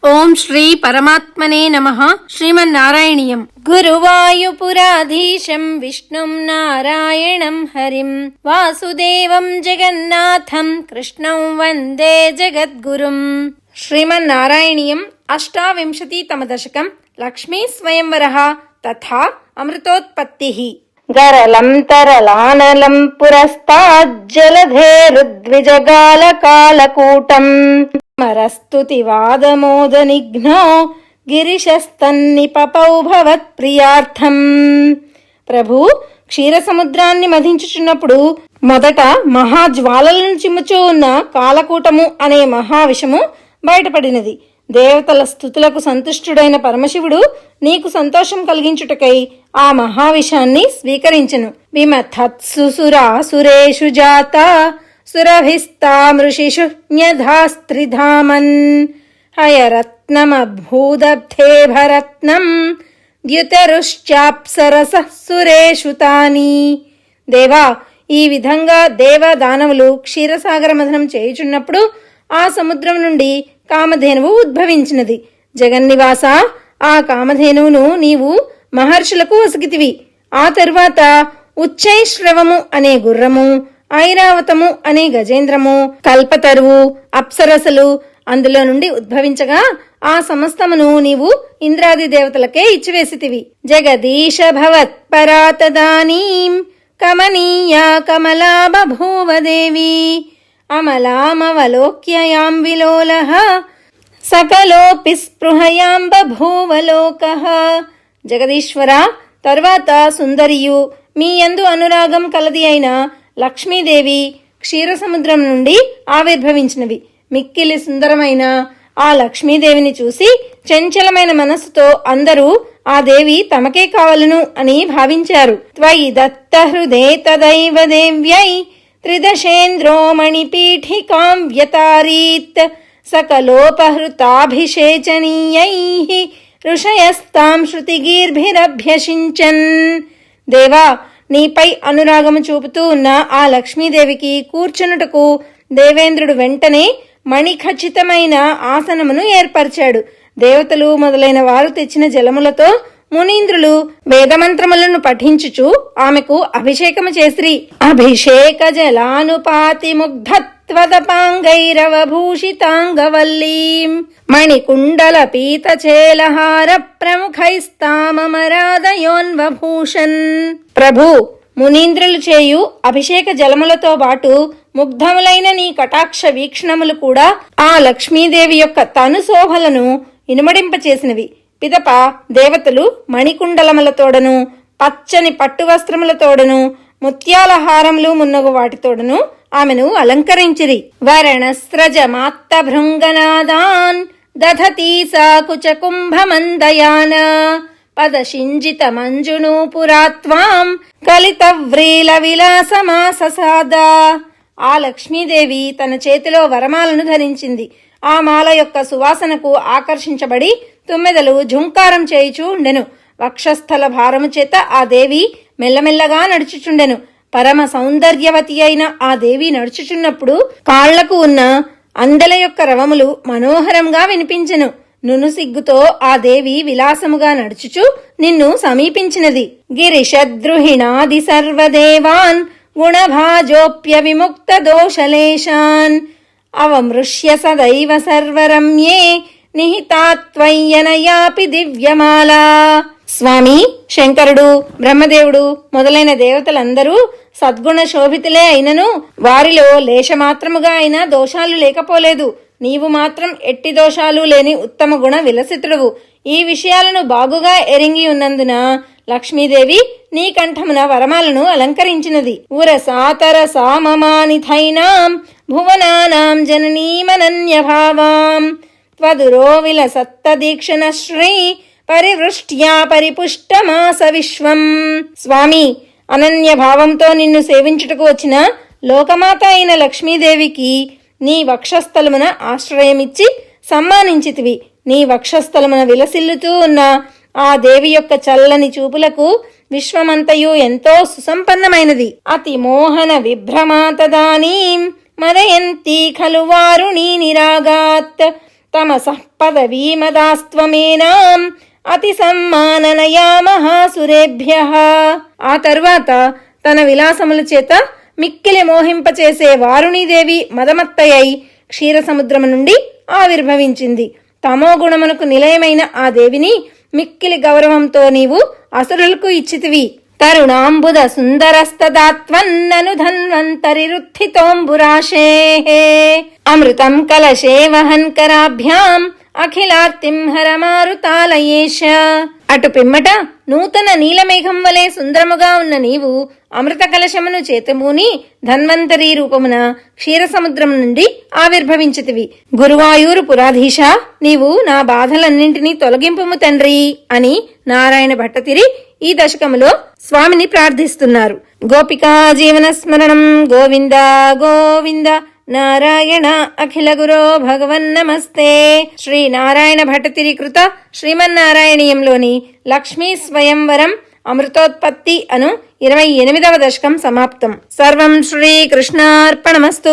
ఓం శ్రీ పరమాత్మనే నమః. శ్రీమన్నారాయణీయం. గురువాయుపురాధీశం విష్ణుం నారాయణం హరిం వాసుదేవం జగన్నాథం కృష్ణం వందే జగద్గురుం. శ్రీమన్నారాయణీయం. 28తమ దశకం. లక్ష్మీ స్వయంవరః తథా అమృతోత్పత్తిః. గరళం తరళానలం పురస్తాజ్జలధేరుద్విజగాలకాలకూటం మరస్తుతివాదమోదనిఘ్నో గిరిశస్తన్నిపపౌ భవత్ప్రియార్థం. ప్రభు క్షీరసముద్రాన్ని మధించుచున్నప్పుడు మొదట మహాజ్వాలలను చిమ్ముచూ ఉన్న కాలకూటము అనే మహావిషము బయటపడినది. దేవతల స్తుతులకు సంతుష్టుడైన పరమశివుడు నీకు సంతోషం కలిగించుటకై ఆ మహావిషాన్ని స్వీకరించెను. విమథత్సుసురాసురేషు జాత సురభిస్తామృషిషు న్యధాస్త్రిధామన్ హయరత్నమభూదబ్ధే భరత్నం ద్యుతరుశ్చాప్సరసః సురేషు తాని. దేవా, ఈ విధంగా దేవదానవులు క్షీరసాగర మథనం చేయుచున్నప్పుడు ఆ సముద్రం నుండి కామధేనువు ఉద్భవించినది. జగన్నివాస, ఆ కామధేనువును నీవు మహర్షులకు వసిగితివి. ఆ తరువాత ఉచ్చైశ్రవము అనే గుర్రము, ఐరావతము అనే గజేంద్రము, కల్పతరువు, అప్సరసలు అందులో నుండి ఉద్భవించగా ఆ సమస్తమును నీవు ఇంద్రాది దేవతలకే ఇచ్చివేసితివి. జగదీశ భవత్పరాతదానీం కమనీయా కమలా బభూవదేవి అమలామవలోక్యయాం విలోలః సకలోపి స్పృహయాం బభూవలోకః. జగదీశ్వర, తరువాత సుందరియు మీ యందు అనురాగం కలది అయిన లక్ష్మీదేవి క్షీరసముద్రం నుండి ఆవిర్భవించినవి. మిక్కిలి సుందరమైన ఆ లక్ష్మీదేవిని చూసి చంచలమైన మనస్సుతో అందరూ ఆ దేవి తమకే కావలను అని భావించారు. త్వయి దత్త హృదే తదైవ దేవ్యై త్రిదశేంద్రో మణిపీఠికాం వ్యతారీత్ సకలోపహృతాభిషేచనీయైః ఋషయస్తాం శృతిగీర్భిరభ్యసించన్. దేవా, నీపై అనురాగము చూపుతూ ఉన్న ఆ లక్ష్మీదేవికి కూర్చునుటకు దేవేంద్రుడు వెంటనే మణిఖచ్చితమైన ఆసనమును ఏర్పరిచాడు. దేవతలు మొదలైన వారు తెచ్చిన జలములతో మునీంద్రులు వేదమంత్రములను పఠించుచు ఆమెకు అభిషేకము చేసిరి. అభిషేక జలానుపాతి ముగ్ధత్వదపాంగైరవభూషితాంగవల్లీం మణికుండల పీతచేలహార ప్రముఖైస్తామరాదయోన్వభూషన్. ప్రభు, మునీంద్రులు చేయు అభిషేక జలములతో పాటు ముగ్ధములైన నీ కటాక్ష వీక్షణములు కూడా ఆ లక్ష్మీదేవి యొక్క తను శోభలను ఇనుమడింపచేసినవి. పిదప దేవతలు మణికుండలములతోడను పచ్చని పట్టు వస్త్రములతోడను ముత్యాల హారములు మున్నగు వాటితోడను ఆమెను అలంకరించిరి. వరణస్రజమాత్త భృంగనాదాన్ దధతీ సాకుచ కుంభమందయాన పదశింజిత మంజును పురాత్వాం కలితవ్రీల విలాసమాససాద. ఆ లక్ష్మీదేవి తన చేతిలో వరమాలను ధరించింది. ఆ మాల యొక్క సువాసనకు ఆకర్షించబడి తుమ్మెదలు ఝుంకారం చేయుచూ ఉండెను. వక్షస్థల భారము చేత ఆ దేవి మెల్లమెల్లగా నడుచుచుండెను. పరమ సౌందర్యవతి అయిన ఆ దేవి నడుచుచున్నప్పుడు కాళ్లకు ఉన్న అందెల యొక్క రవములు మనోహరంగా వినిపించెను. నునుసిగ్గుతో ఆ దేవి విలాసముగా నడుచుచు నిన్ను సమీపించినది. గిరిశద్రుహిణాది సర్వదేవాన్ గుణభాజోప్య విముక్త దోషలేశాన్ అవమృష్య సదైవ సర్వరమ్యే నిహితాత్వయ్యనయాపి దివ్యమాలా. స్వామి, శంకరుడు, బ్రహ్మదేవుడు మొదలైన దేవతలందరూ సద్గుణ శోభితులే అయినను వారిలో లేశమాత్రముగా అయినా దోషాలు లేకపోలేదు. నీవు మాత్రం ఎట్టి దోషాలు లేని ఉత్తమ గుణ విలసితుడువు. ఈ విషయాలను బాగుగా ఎరింగి ఉన్నందున లక్ష్మీదేవి నీ కంఠమున వరమాలను అలంకరించినది. ఉరసాతరసా మమానిథైనాం భువనానాం జననీమనన్యభావాం త్వదురో విలసత్త దీక్షణ శ్రీ పరివృష్ట్యా పరిపుష్టమాస విశ్వం. స్వామి, అనన్య భావంతో నిన్ను సేవించుటకు వచ్చిన లోకమాత అయిన లక్ష్మీదేవికి నీ వక్షస్థలమున ఆశ్రయమిచ్చి సమ్మానించితివి. నీ వక్షస్థలమున విలసిల్లుతూ ఉన్న ఆ దేవి యొక్క చల్లని చూపులకు విశ్వమంతయు ఎంతో సుసంపన్నమైనది. అతి మోహన విభ్రమాతదానీం మదయంతి ఖలు వారుణీ నిరాగాత్ తమసః పదవీమదాస్త్వమేనాం అతి సమ్మాననయా మహాసురేభ్యః. ఆ తరువాత తన విలాసముల చేత మిక్కిలి మోహింపచేసే వారుణీదేవి మదమత్తయై క్షీరసముద్రము నుండి ఆవిర్భవించింది. తమోగుణమునకు నిలయమైన ఆ దేవిని మిక్కిలి గౌరవంతో నీవు అసురులకు ఇచ్చితివి. తరుణాంబుద సుందరస్తదాత్వన్నను ధన్వంతరిరుత్థితోంబురాశే అమృతం కలశే వహన్ కరాభ్యాం అఖిలార్తిం హరమారుతాలయేష. అటు పిమ్మట నూతన నీలమేఘం వలె సుందరముగా ఉన్న నీవు అమృత కలశమును చేతమూని ధన్వంతరీ రూపమున క్షీరసముద్రం నుండి ఆవిర్భవించితివి. గురువాయూరు పురాధీశ, నీవు నా బాధలన్నింటినీ తొలగింపుము తండ్రి అని నారాయణ భట్టతిరి ఈ దశకములో స్వామిని ప్రార్థిస్తున్నారు. గోపికా జీవన స్మరణం గోవింద గోవింద నారాయణ అఖిల గురో భగవన్నమస్తే. శ్రీ నారాయణ భట్టతిరి కృత శ్రీమన్నారాయణీయంలోని లక్ష్మీ స్వయంవరం అమృతోత్పత్తి అను 28వ దశకం సమాప్తం. సర్వం శ్రీకృష్ణార్పణమస్తు.